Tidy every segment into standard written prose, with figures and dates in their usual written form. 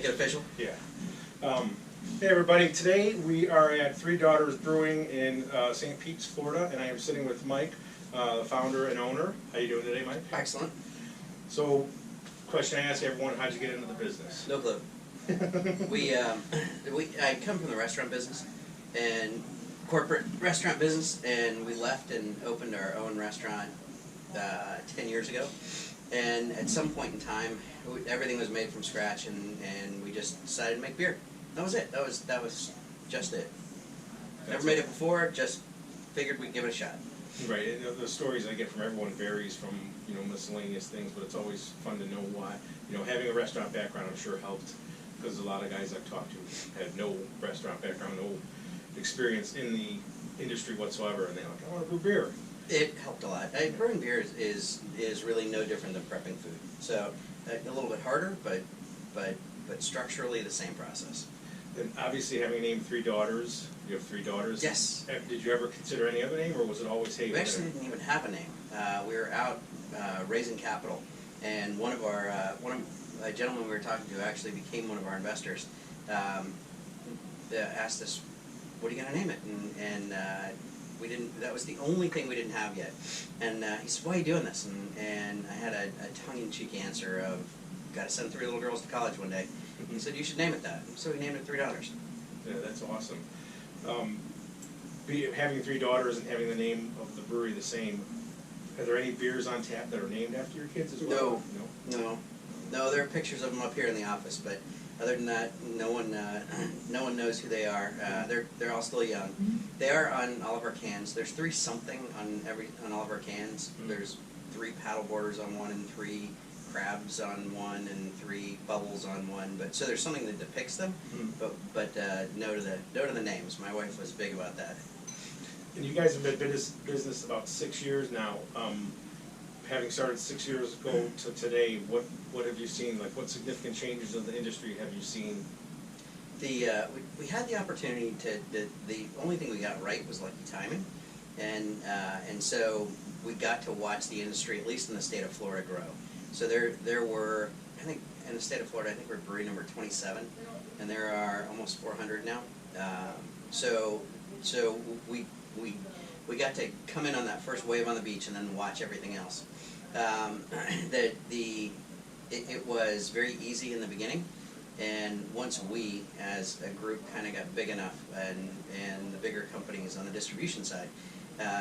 Make it official? Yeah. Hey everybody, today we are at Three Daughters Brewing in St. Pete's, Florida, and I am sitting with Mike, the founder and owner. How you doing today, Mike? Excellent. So, question I ask everyone, how'd you get into the business? No clue. I come from the restaurant business, and corporate restaurant business, and we left and opened our own restaurant 10 years ago. And at some point in time, everything was made from scratch, and we just decided to make beer. That was it. That was just it. Never made it before. Just figured we'd give it a shot. Right. And the stories I get from everyone varies from miscellaneous things, but it's always fun to know why. Having a restaurant background, I'm sure helped, because a lot of guys I've talked to had no restaurant background, no experience in the industry whatsoever, and they're like, I want to brew beer. It helped a lot. Brewing beer is really no different than prepping food. So a little bit harder, but structurally the same process. And obviously, having named Three Daughters, you have three daughters. Yes. Did you ever consider any other name, or was it always Hey? We actually didn't even have a name. We were out raising capital, and one of a gentleman we were talking to actually became one of our investors. Asked us, "What are you going to name it?" And we didn't. That was the only thing we didn't have yet. And he said, "Why are you doing this?" And I had a tongue-in-cheek answer of, "Got to send 3 little girls to college one day." He said, "You should name it that." So we named it Three Daughters. Yeah, that's awesome. Having 3 daughters and having the name of the brewery the same, are there any beers on tap that are named after your kids as well? No. There are pictures of them up here in the office, but other than that, no one knows who they are. They're all still young. They are on all of our cans. There's 3 something on all of our cans. There's 3 paddle boarders on one, and 3 crabs on one, and 3 bubbles on one. But so there's something that depicts them. But no to the names. My wife was big about that. And you guys have been in business about 6 years now. Having started 6 years ago to today, what have you seen? Like, what significant changes in the industry have you seen? We had the opportunity to. The only thing we got right was lucky timing, and so we got to watch the industry, at least in the state of Florida, grow. So there were, I think, in the state of Florida, I think we're brewery number 27, and there are almost 400 now. So we got to come in on that first wave on the beach and then watch everything else. It was very easy in the beginning, and once we, as a group, kind of got big enough, and the bigger companies on the distribution side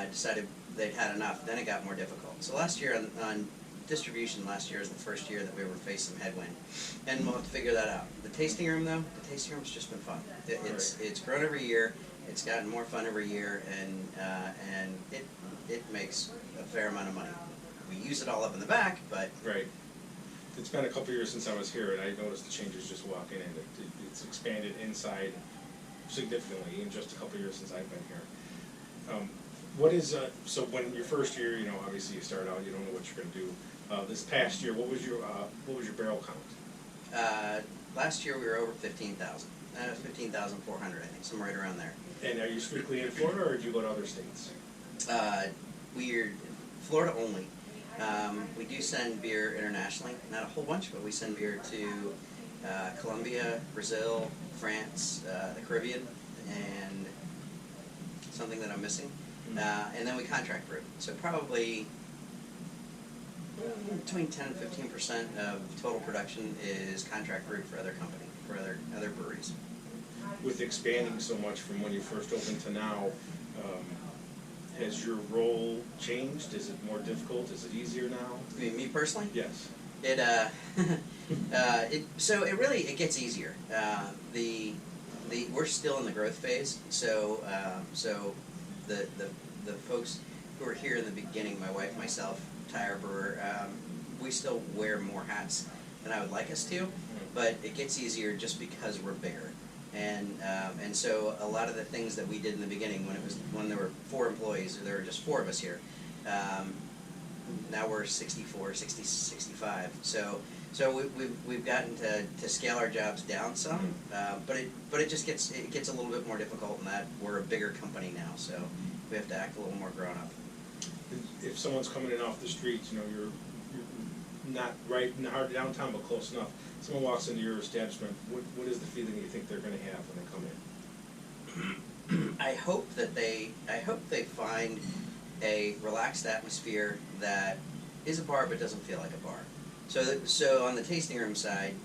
decided they'd had enough, then it got more difficult. So last year on distribution, last year is the first year that we were facing some headwind, and we'll have to figure that out. The tasting room, though, room's just been fun. It's grown every year. It's gotten more fun every year, and it makes a fair amount of money. We use it all up in the back, but right. It's been a couple years since I was here, and I noticed the changes just walking in. It's expanded inside significantly in just a couple years since I've been here. What is so when your first year, obviously you start out, you don't know what you're going to do. This past year, what was your barrel count? Last year we were over 15,000. 15,400, I think, somewhere right around there. And are you strictly in Florida, or do you go to other states? We're Florida only. We do send beer internationally, not a whole bunch, but we send beer to Colombia, Brazil, France, the Caribbean, and something that I'm missing. And then we contract brew. So probably between 10 and 15% of total production is contract brewed for other company, for other breweries. With expanding so much from when you first opened to now, has your role changed? Is it more difficult? Is it easier now? You mean me personally? Yes. So it gets easier. We're still in the growth phase. So the folks who were here in the beginning, my wife, myself, Tyre Brewer, we still wear more hats than I would like us to, but it gets easier just because we're bigger. And so a lot of the things that we did in the beginning, when there were 4 employees, or there were just 4 of us here, now we're 64, 60, 65. So we've gotten to scale our jobs down some, but it just gets a little bit more difficult in that we're a bigger company now, so we have to act a little more grown up. If someone's coming in off the street, you're not right in the heart of downtown, but close enough. Someone walks into your establishment, what is the feeling you think they're gonna have when they come in? I hope they find a relaxed atmosphere that is a bar but doesn't feel like a bar. So on the tasting room side,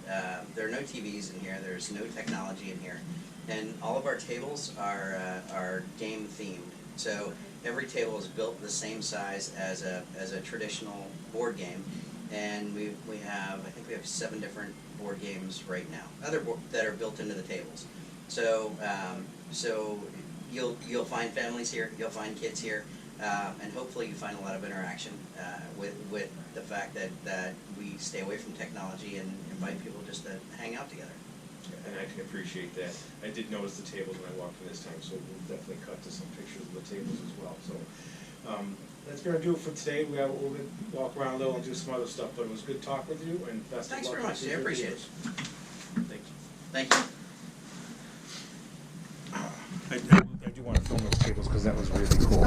there are no TVs in here, there's no technology in here, and all of our tables are game themed. So every table is built the same size as a traditional board game, and I think we have 7 different board games right now, that are built into the tables. So you'll find families here, you'll find kids here, and hopefully you find a lot of interaction with the fact that we stay away from technology and invite people just to hang out together. And I can appreciate that. I did notice the tables when I walked in this time, so we'll definitely cut to some pictures of the tables as well. So that's going to do it for today. We'll walk around a little and do some other stuff, but it was good talking with you, and best Thanks of luck. very much, I appreciate it. Thank you. Thank you. I do want to film those tables because that was really cool.